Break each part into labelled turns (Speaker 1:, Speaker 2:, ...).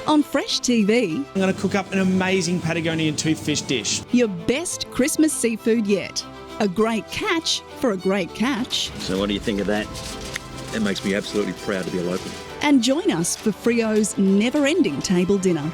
Speaker 1: On Fresh TV,
Speaker 2: I'm going to cook up an amazing Patagonian toothfish dish.
Speaker 1: your best Christmas seafood yet. A great catch for a great catch.
Speaker 3: So what do you think of that? That makes me absolutely proud to be a local.
Speaker 1: And join us for Frio's never-ending table dinner.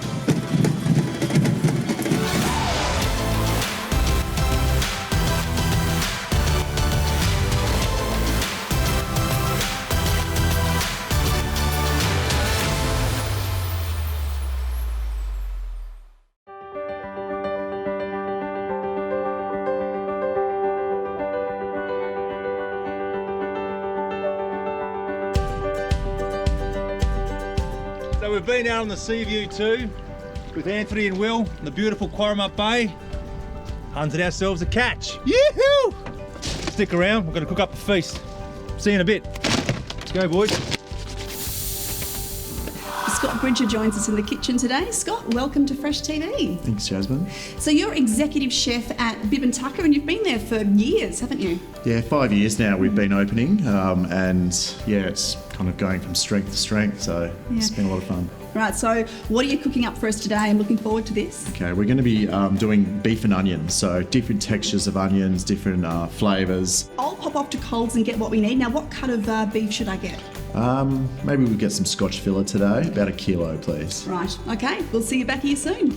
Speaker 4: So we've been out on the sea view too with Anthony and Will in the beautiful Quarrumup Bay. Hunted ourselves a catch. Yoo-hoo! Stick around, we're going to cook up the feast. See you in a bit. Let's go, boys.
Speaker 1: Scott Bridger joins us in the kitchen today. Scott, welcome to Fresh TV.
Speaker 5: Thanks, Jasmine.
Speaker 1: So you're executive chef at Bib and Tucker, and you've been there for years, haven't you?
Speaker 5: Yeah, 5 years now we've been opening, and yeah, it's kind of going from strength to strength, so it's been a lot of fun.
Speaker 1: Right, so what are you cooking up for us today? I'm looking forward to this.
Speaker 5: Okay, we're going to be doing beef and onions, so different textures of onions, different flavours.
Speaker 1: I'll pop off to Coles and get what we need. Now, what cut of beef should I get?
Speaker 5: Maybe we'll get some Scotch fillet today, about 1 kilo, please.
Speaker 1: Right, okay, we'll see you back here soon.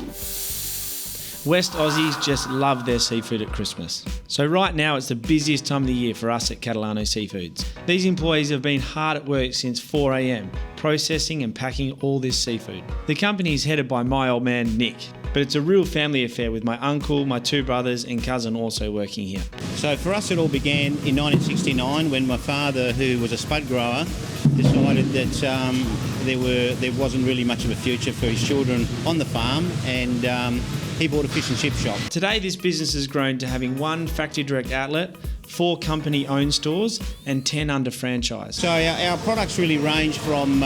Speaker 2: West Aussies just love their seafood at Christmas. So right now it's the busiest time of the year for us at Catalano Seafoods. These employees have been hard at work since 4 a.m, processing and packing all this seafood. The company is headed by my old man Nick, but it's a real family affair with my uncle, my 2 brothers and cousin also working here.
Speaker 6: So for us it all began in 1969 when my father, who was a spud grower, decided that there wasn't really much of a future for his children on the farm, and he bought a fish and chip shop.
Speaker 2: Today this business has grown to having 1 factory direct outlet, 4 company owned stores and 10 under franchise.
Speaker 6: So our products really range from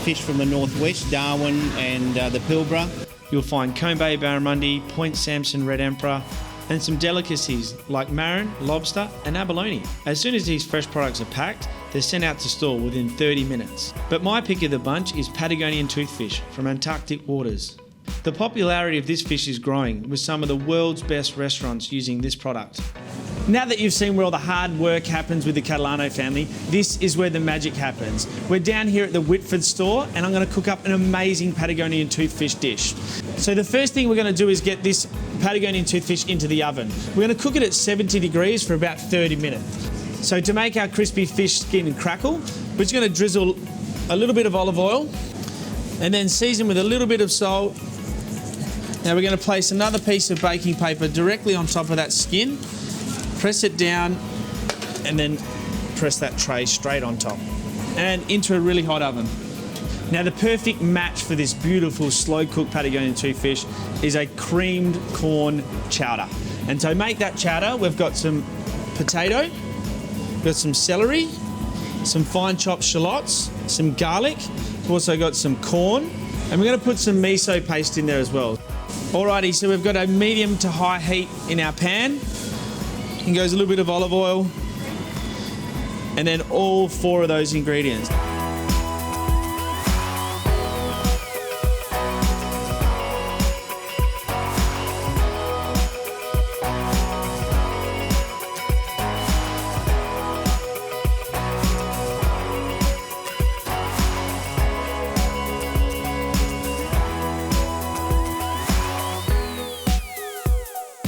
Speaker 6: fish from the northwest, Darwin and the Pilbara.
Speaker 2: You'll find Combe Bay barramundi, Point Samson red emperor and some delicacies like marron, lobster and abalone. As soon as these fresh products are packed, they're sent out to store within 30 minutes. But my pick of the bunch is Patagonian toothfish from Antarctic waters. The popularity of this fish is growing, with some of the world's best restaurants using this product. Now that you've seen where all the hard work happens with the Catalano family, this is where the magic happens. We're down here at the Whitford store and I'm going to cook up an amazing Patagonian toothfish dish. So the first thing we're going to do is get this Patagonian toothfish into the oven. We're going to cook it at 70 degrees for about 30 minutes. So to make our crispy fish skin and crackle, we're just going to drizzle a little bit of olive oil and then season with a little bit of salt. Now we're going to place another piece of baking paper directly on top of that skin, press it down and then press that tray straight on top and into a really hot oven. Now the perfect match for this beautiful slow cooked Patagonian toothfish is a creamed corn chowder. And to make that chowder we've got some potato, we've got some celery, some fine chopped shallots, some garlic, we've also got some corn and we're going to put some miso paste in there as well. Alrighty, so we've got a medium to high heat in our pan. In goes a little bit of olive oil and then all 4 of those ingredients.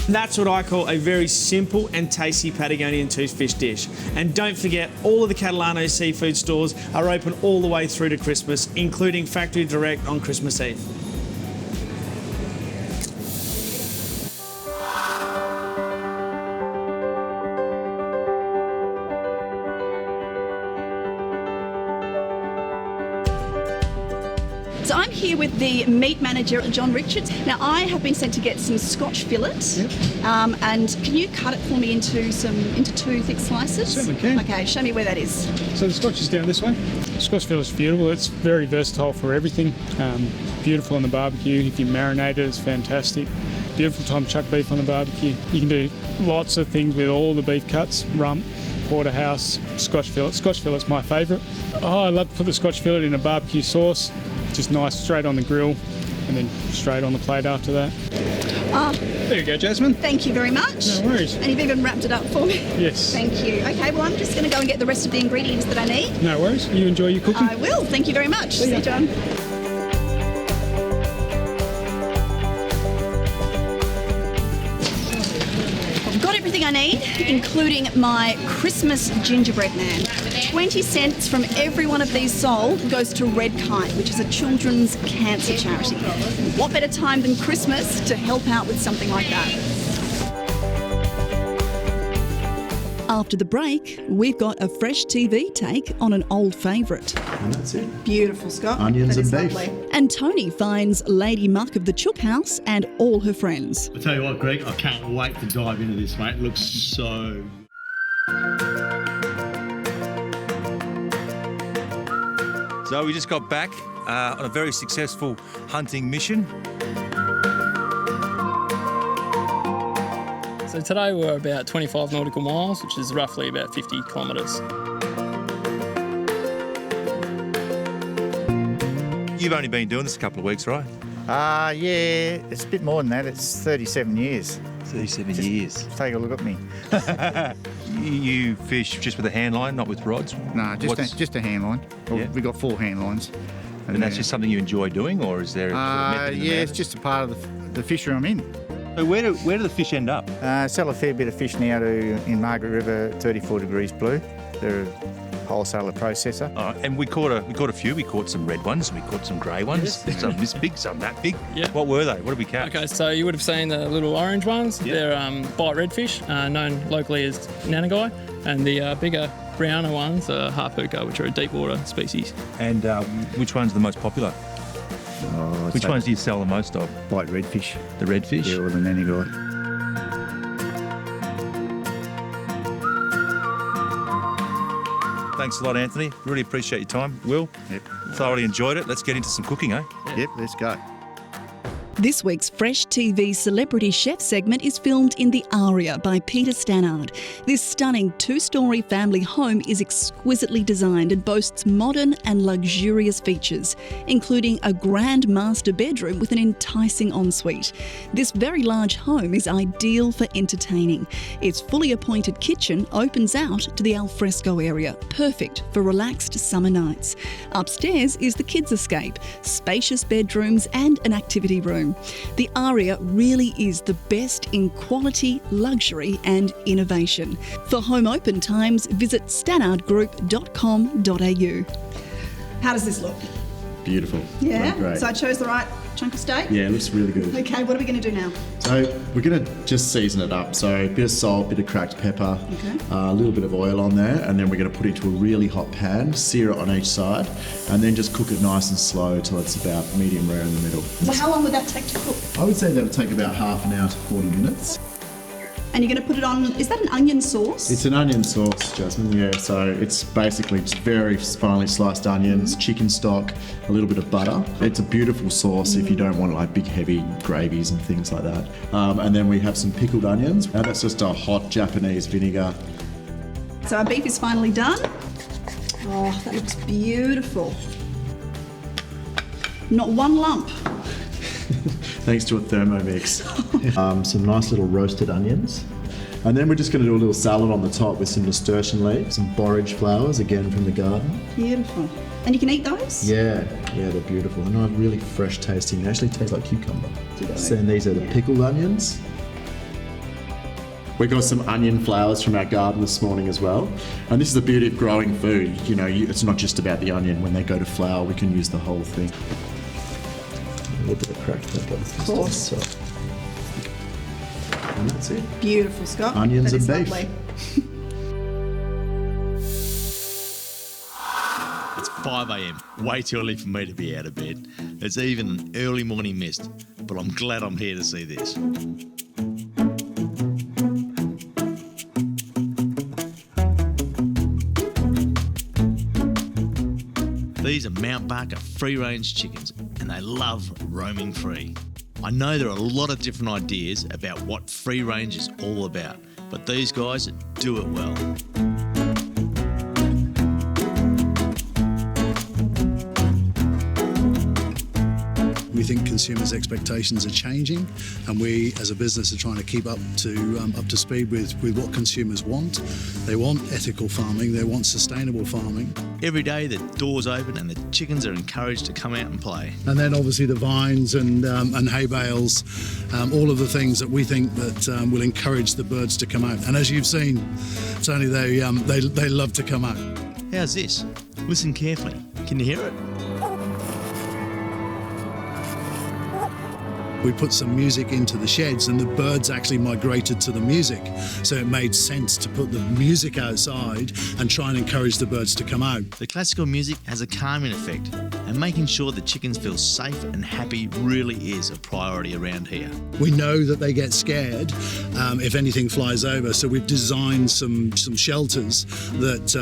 Speaker 2: That's what I call a very simple and tasty Patagonian toothfish dish. And don't forget, all of the Catalano seafood stores are open all the way through to Christmas, including factory direct on Christmas Eve.
Speaker 1: So I'm here with the meat manager, John Richards. Now I have been sent to get some Scotch fillet, and can you cut it for me into 2 thick slices?
Speaker 7: Certainly can.
Speaker 1: Okay, show me where that is.
Speaker 7: So the Scotch is down this way. Scotch fillet is beautiful. It's very versatile for everything. Beautiful on the barbecue. If you marinate it, it's fantastic. Beautiful time to chuck beef on the barbecue. You can do lots of things with all the beef cuts: rump, porterhouse, Scotch fillet. Scotch fillet's my favourite. Oh, I love to put the Scotch fillet in a barbecue sauce. just nice straight on the grill and then straight on the plate after that. There you go, Jasmine.
Speaker 1: Thank you very much.
Speaker 7: No worries.
Speaker 1: And you've even wrapped it up for me.
Speaker 7: Yes.
Speaker 1: Thank you. Okay, well, I'm just going to go and get the rest of the ingredients that I need.
Speaker 7: No worries. You enjoy your cooking.
Speaker 1: I will. Thank you very much. See you, John. I've got everything I need, including my Christmas gingerbread man. 20 cents from every one of these sold goes to Red Kite, which is a children's cancer charity. What better time than Christmas to help out with something like that? After the break, we've got a fresh TV take on an old favourite.
Speaker 5: And that's it.
Speaker 1: Beautiful, Scott.
Speaker 5: Onions
Speaker 1: That is
Speaker 5: and beef.
Speaker 1: lovely. And Tony finds Lady Muck of the Chook House and all her friends.
Speaker 8: I tell you what, Greg, I can't wait to dive into this, mate. It looks so...
Speaker 4: So we just got back on a very successful hunting mission.
Speaker 9: So today we're about 25 nautical miles, which is roughly about 50 kilometres.
Speaker 4: You've only been doing this a couple of weeks, right?
Speaker 10: Yeah, it's a bit more than that. It's 37 years.
Speaker 4: 37 years.
Speaker 10: Take a look at me.
Speaker 4: You fish just with a hand line, not with rods?
Speaker 10: No, just a hand line. Well,
Speaker 4: Yeah.
Speaker 10: we got 4 hand lines.
Speaker 4: And that's just something you enjoy doing, or is there a method in the
Speaker 10: yeah, it's
Speaker 4: madness?
Speaker 10: just a part of the fishery I'm in.
Speaker 4: So where do the fish end up?
Speaker 10: Sell a fair bit of fish now in Margaret River, 34 degrees blue. They're a wholesaler processor.
Speaker 4: And we caught a few. We caught some red ones, we caught some grey ones. Some this big, some that big.
Speaker 9: Yeah.
Speaker 4: What were they? What did we catch?
Speaker 9: Okay, so you would have seen the little orange ones.
Speaker 4: Yeah.
Speaker 9: They're bite redfish, known locally as nanagai, and the bigger browner ones are harpooka, which are a deep water species.
Speaker 4: And which one's the most popular? Which ones do you sell the most of?
Speaker 10: White redfish.
Speaker 4: The redfish?
Speaker 10: Yeah, or the nanagai.
Speaker 4: Thanks a lot, Anthony. Really appreciate your time. Will?
Speaker 10: Yep.
Speaker 4: Thoroughly enjoyed it. Let's get into some cooking, eh?
Speaker 10: Yep, let's go.
Speaker 1: This week's Fresh TV Celebrity Chef segment is filmed in the Aria by Peter Stannard. This stunning 2-storey family home is exquisitely designed and boasts modern and luxurious features, including a grand master bedroom with an enticing ensuite. This very large home is ideal for entertaining. Its fully appointed kitchen opens out to the alfresco area, perfect for relaxed summer nights. Upstairs is the kids' escape, spacious bedrooms and an activity room. The Aria really is the best in quality, luxury and innovation. For home open times, visit stannardgroup.com.au. How does this look?
Speaker 5: Beautiful.
Speaker 1: Yeah?
Speaker 5: Look great.
Speaker 1: So I chose the right chunk of steak?
Speaker 5: Yeah, it looks really good.
Speaker 1: Okay, what are we going to do now?
Speaker 5: So we're going to just season it up. So a bit of salt, bit of cracked pepper,
Speaker 1: Okay.
Speaker 5: a little bit of oil on there, and then we're going to put it into a really hot pan, sear it on each side, and then just cook it nice and slow till it's about medium rare in the middle.
Speaker 1: So how long would that take to cook?
Speaker 5: I would say that'll take about half an hour to 40 minutes.
Speaker 1: And you're going to put it on, is that an onion sauce?
Speaker 5: It's an onion sauce, Jasmine, yeah. So it's basically just very finely sliced onions, chicken stock, a little bit of butter. It's a beautiful sauce if you don't want like big heavy gravies and things like that. And then we have some pickled onions. Now that's just a hot Japanese vinegar.
Speaker 1: So our beef is finally done. Oh, that looks beautiful. Not one lump.
Speaker 5: Thanks to a Thermomix. Some nice little roasted onions. And then we're just going to do a little salad on the top with some nasturtium leaves, some borage flowers, again from the garden.
Speaker 1: Beautiful. And you can eat those?
Speaker 5: Yeah, they're beautiful. They're not really fresh tasting. They actually taste like cucumber. So, and these are the pickled onions. We got some onion flowers from our garden this morning as well. And this is the beauty of growing food. You know, it's not just about the onion. When they go to flower, we can use the whole thing. A little bit of cracked pepper. Of
Speaker 1: course.
Speaker 5: And that's it.
Speaker 1: Beautiful, Scott.
Speaker 5: Onions
Speaker 1: That is
Speaker 5: and beef.
Speaker 1: lovely.
Speaker 8: It's 5 a.m. Way too early for me to be out of bed. It's even an early morning mist, but I'm glad I'm here to see this. These are Mount Barker free-range chickens, and they love roaming free. I know there are a lot of different ideas about what free range is all about, but these guys do it well.
Speaker 11: We think consumers' expectations are changing, and we as a business are trying to keep up to speed with what consumers want. They want ethical farming, they want sustainable farming.
Speaker 8: Every day the doors open and the chickens are encouraged to come out and play.
Speaker 11: And then obviously the vines and hay bales, all of the things that we think that will encourage the birds to come out. And as you've seen, Tony, they love to come out.
Speaker 8: How's this? Listen carefully. Can you hear it?
Speaker 11: We put some music into the sheds and the birds actually migrated to the music. So it made sense to put the music outside and try and encourage the birds to come out.
Speaker 8: The classical music has a calming effect, and making sure the chickens feel safe and happy really is a priority around here.
Speaker 11: We know that they get scared if anything flies over, so we've designed some shelters that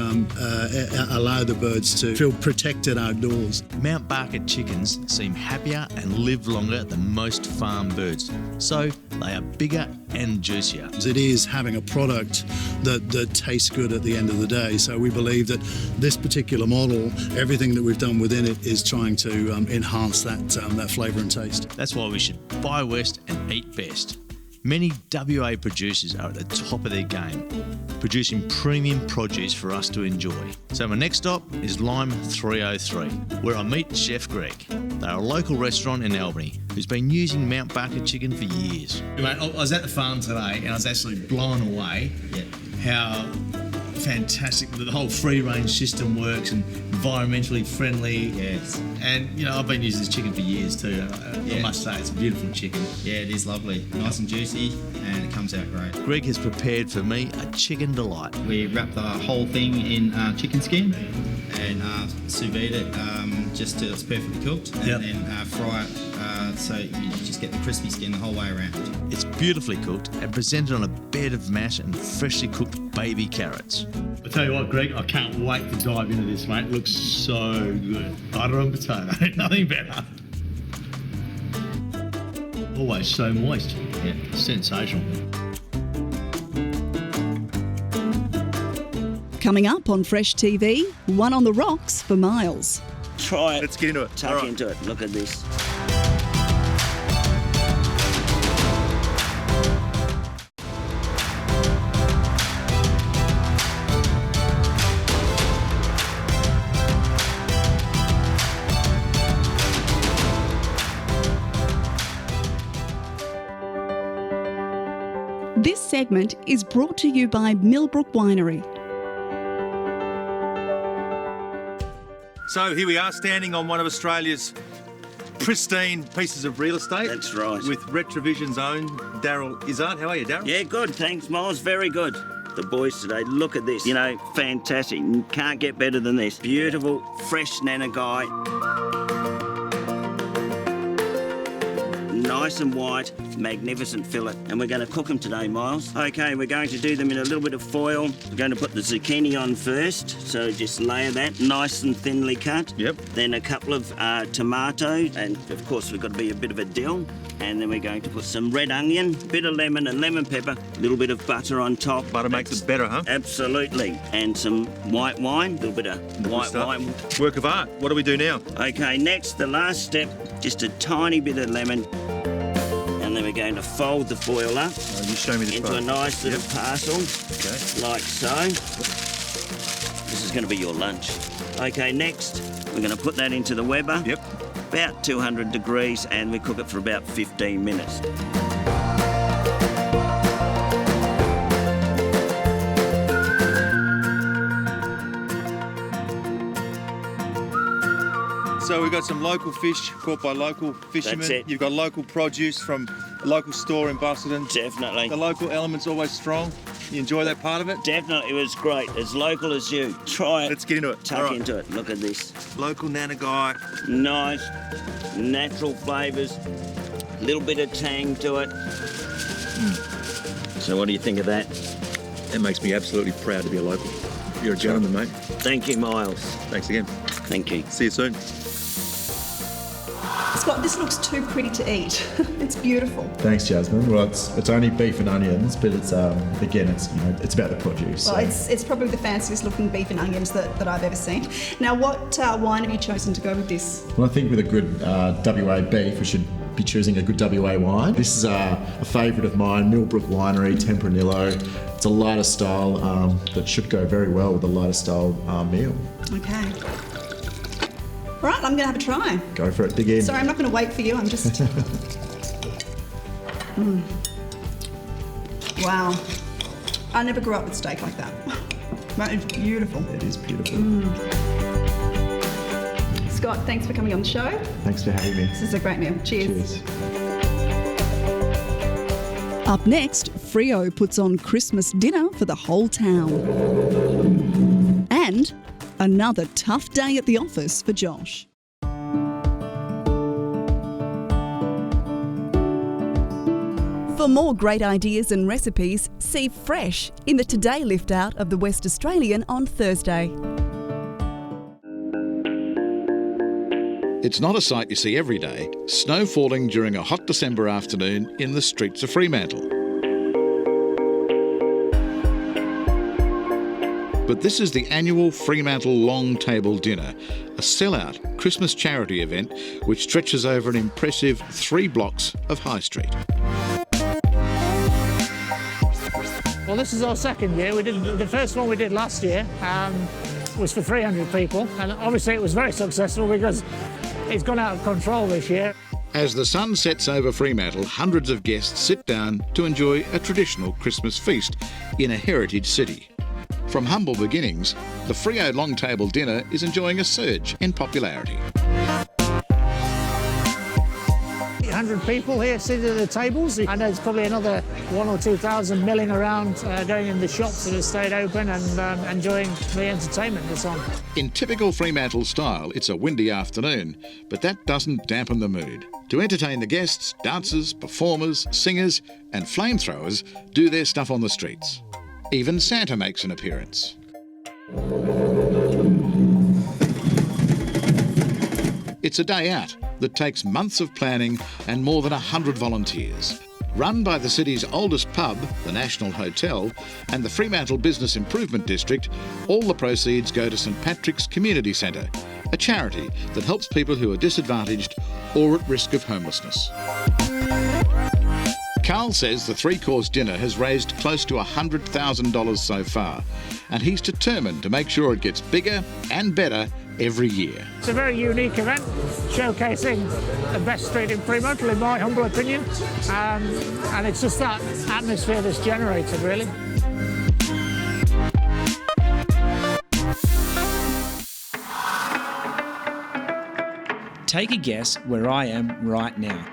Speaker 11: allow the birds to feel protected outdoors.
Speaker 8: Mount Barker chickens seem happier and live longer than most farm birds, so they are bigger and juicier.
Speaker 11: It is having a product that tastes good at the end of the day, so we believe that this particular model, everything that we've done within it is trying to enhance that flavour and taste.
Speaker 8: That's why we should buy West and eat best. Many WA producers are at the top of their game, producing premium produce for us to enjoy. So my next stop is Lime 303, where I meet Chef Greg. They're a local restaurant in Albany who's been using Mount Barker chicken for years. Mate, I was at the farm today and I was actually blown away how fantastic the whole free-range system works and environmentally friendly.
Speaker 12: Yes.
Speaker 8: And, you know, I've been using this chicken for years too. I must say, it's a beautiful chicken.
Speaker 12: Yeah, it is lovely. Nice and juicy, and it comes out great.
Speaker 8: Greg has prepared for me a chicken delight.
Speaker 12: We wrap the whole thing in chicken skin and sous vide it just till it's perfectly cooked, and then fry it so you just get the crispy skin the whole way around.
Speaker 8: It's beautifully cooked and presented on a bed of mash and freshly cooked baby carrots. I tell you what, Greg, I can't wait to dive into this, mate. It looks so good. Butter and potato, nothing better. Always so moist. Yeah, sensational.
Speaker 1: Coming up on Fresh TV, one on the rocks for miles.
Speaker 13: Try it.
Speaker 4: Let's get into it.
Speaker 13: Tuck into it. Look at this.
Speaker 1: This segment is brought to you by Millbrook Winery.
Speaker 4: So here we are, standing on one of Australia's pristine pieces of real estate.
Speaker 13: That's right.
Speaker 4: With Retrovision's own Daryl Izzard. How are you, Daryl?
Speaker 13: Yeah, good. Thanks, Miles. Very good. The boys today, look at this. You know, fantastic. Can't get better than this. Beautiful, fresh Nanagai. Nice and white, magnificent fillet. And we're going to cook them today, Miles. Okay, we're going to do them in a little bit of foil. We're going to put the zucchini on first, so just layer that nice and thinly cut.
Speaker 4: Yep.
Speaker 13: Then a couple of tomatoes, and of course we've got to be a bit of a dill. And then we're going to put some red onion, bit of lemon and lemon pepper, a little bit of butter on top.
Speaker 4: Butter makes it better, huh?
Speaker 13: Absolutely. And some white wine, a little bit of white wine.
Speaker 4: Work of art. What do we do now?
Speaker 13: Okay, next, the last step, just a tiny bit of lemon. And then we're going to fold the foil up
Speaker 4: you show me this
Speaker 13: into a nice little parcel, like so. This is going to be your lunch. Okay, next, we're going to put that into the Weber.
Speaker 4: Yep.
Speaker 13: About 200 degrees, and we cook it for about 15 minutes.
Speaker 4: So we've got some local fish caught by local fishermen.
Speaker 13: That's it.
Speaker 4: You've got local produce from a local store in Busselton.
Speaker 13: Definitely.
Speaker 4: The local element's always strong. You enjoy that part of it?
Speaker 13: Definitely, it was great. As local as you. Try it.
Speaker 4: Let's get into it.
Speaker 13: Tuck into it. Look at this.
Speaker 4: Local Nanagai.
Speaker 13: Nice, natural flavours. A little bit of tang to it. So what do you think of that?
Speaker 3: That makes me absolutely proud to be a local. You're a gentleman, mate.
Speaker 13: Thank you, Miles.
Speaker 3: Thanks again.
Speaker 13: Thank you.
Speaker 3: See you soon.
Speaker 1: Scott, this looks too pretty to eat. It's beautiful.
Speaker 5: Thanks, Jasmine. Well, it's only beef and onions, but it's again, it's about the produce.
Speaker 1: Well,
Speaker 5: so.
Speaker 1: it's probably the fanciest looking beef and onions that I've ever seen. Now, what wine have you chosen to go with this?
Speaker 5: Well, I think with a good WA beef, we should be choosing a good WA wine. This is a favourite of mine, Millbrook Winery, Tempranillo. It's a lighter style that should go very well with a lighter style meal. Okay.
Speaker 1: All right, I'm going to have a try.
Speaker 5: Go for it, dig in.
Speaker 1: Sorry, I'm not going to wait for you, I'm just... Wow. I never grew up with steak like that. That is beautiful.
Speaker 5: It is beautiful.
Speaker 1: Scott, thanks for coming on the show.
Speaker 5: Thanks for having me.
Speaker 1: This is a great meal. Cheers.
Speaker 5: Cheers.
Speaker 1: Up next, Freo puts on Christmas dinner for the whole town. And another tough day at the office for Josh. For more great ideas and recipes, see Fresh in the Today Lift Out of the West Australian on Thursday.
Speaker 14: It's not a sight you see every day, snow falling during a hot December afternoon in the streets of Fremantle. But this is the annual Fremantle Long Table Dinner, a sellout Christmas charity event which stretches over an impressive 3 blocks of High Street.
Speaker 15: Well, this is our second year. We did the first one we did last year was for 300 people, and obviously it was very successful because it's gone out of control this year.
Speaker 14: As the sun sets over Fremantle, hundreds of guests sit down to enjoy a traditional Christmas feast in a heritage city. From humble beginnings, the Freo Long Table Dinner is enjoying a surge in popularity.
Speaker 15: 100 people here sitting at the tables. I know there's probably another 1,000 or 2,000 milling around, going in the shops that have stayed open and enjoying the entertainment that's on.
Speaker 14: In typical Fremantle style, it's a windy afternoon, but that doesn't dampen the mood. To entertain the guests, dancers, performers, singers and flamethrowers do their stuff on the streets. Even Santa makes an appearance. It's a day out that takes months of planning and more than 100 volunteers. Run by the city's oldest pub, the National Hotel, and the Fremantle Business Improvement District, all the proceeds go to St Patrick's Community Centre, a charity that helps people who are disadvantaged or at risk of homelessness. Carl says the 3-course dinner has raised close to $100,000 so far, and he's determined to make sure it gets bigger and better every year.
Speaker 15: It's a very unique event, showcasing the best street in Fremantle, in my humble opinion, and it's just that atmosphere that's generated, really.
Speaker 2: Take a guess where I am right now.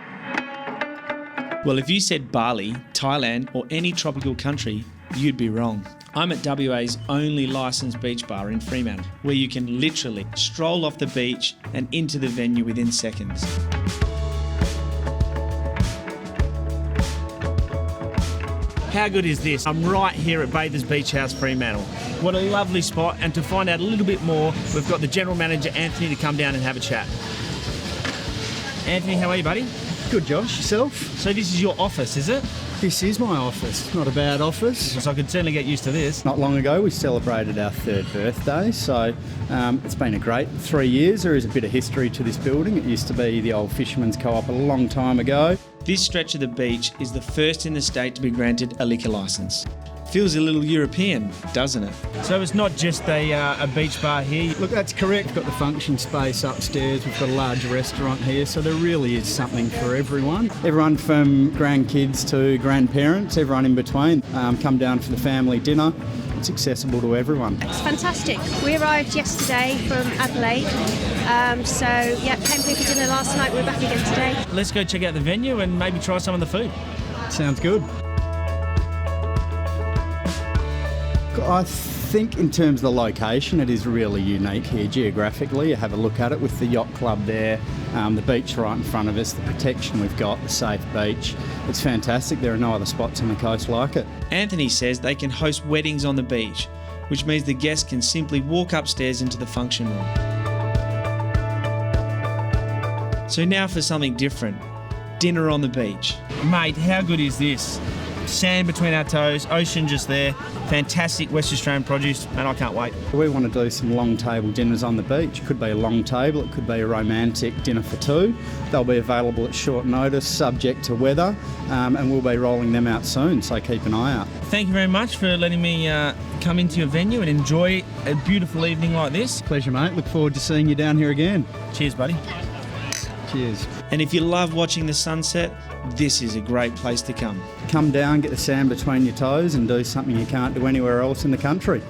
Speaker 2: Well, if you said Bali, Thailand, or any tropical country, you'd be wrong. I'm at WA's only licensed beach bar in Fremantle, where you can literally stroll off the beach and into the venue within seconds. How good is this? I'm right here at Bathers Beach House, Fremantle. What a lovely spot, and to find out a little bit more, we've got the General Manager, Anthony, to come down and have a chat. Anthony, how are you, buddy?
Speaker 16: Good, Josh. Yourself?
Speaker 2: So this is your office, is it?
Speaker 16: This is my office. Not a bad office.
Speaker 2: So I could certainly get used to this.
Speaker 16: Not long ago we celebrated our 3rd birthday, so it's been a great 3 years. There is a bit of history to this building. It used to be the old Fisherman's Co-op a long time ago.
Speaker 2: This stretch of the beach is the first in the state to be granted a liquor licence. Feels a little European, doesn't it? So it's not just a beach bar here?
Speaker 16: Look, that's correct. We've got the function space upstairs. We've got a large restaurant here, so there really is something for everyone. Everyone from grandkids to grandparents, everyone in between, come down for the family dinner. It's accessible to everyone.
Speaker 17: It's fantastic. We arrived yesterday from Adelaide, so yeah, came here for dinner last night. We're back again today.
Speaker 2: Let's go check out the venue and maybe try some of the food.
Speaker 16: Sounds good. I think in terms of the location, it is really unique here geographically. You have a look at it with the yacht club there, the beach right in front of us, the protection we've got, the safe beach. It's fantastic. There are no other spots on the coast like it.
Speaker 2: Anthony says they can host weddings on the beach, which means the guests can simply walk upstairs into the function room. So now for something different. Dinner on the beach.
Speaker 18: Mate, how good is this? Sand between our toes, ocean just there, fantastic West Australian produce, and I can't wait.
Speaker 16: We want to do some long table dinners on the beach. It could be a long table, it could be a romantic dinner for two. They'll be available at short notice, subject to weather, and we'll be rolling them out soon, so keep an eye out.
Speaker 18: Thank you very much for letting me come into your venue and enjoy a beautiful evening like this.
Speaker 16: Pleasure, mate. Look forward to seeing you down here again.
Speaker 18: Cheers, buddy.
Speaker 16: Cheers.
Speaker 2: And if you love watching the sunset, this is a great place to come.
Speaker 16: Come down, get the sand between your toes and do something you can't do anywhere else in the country.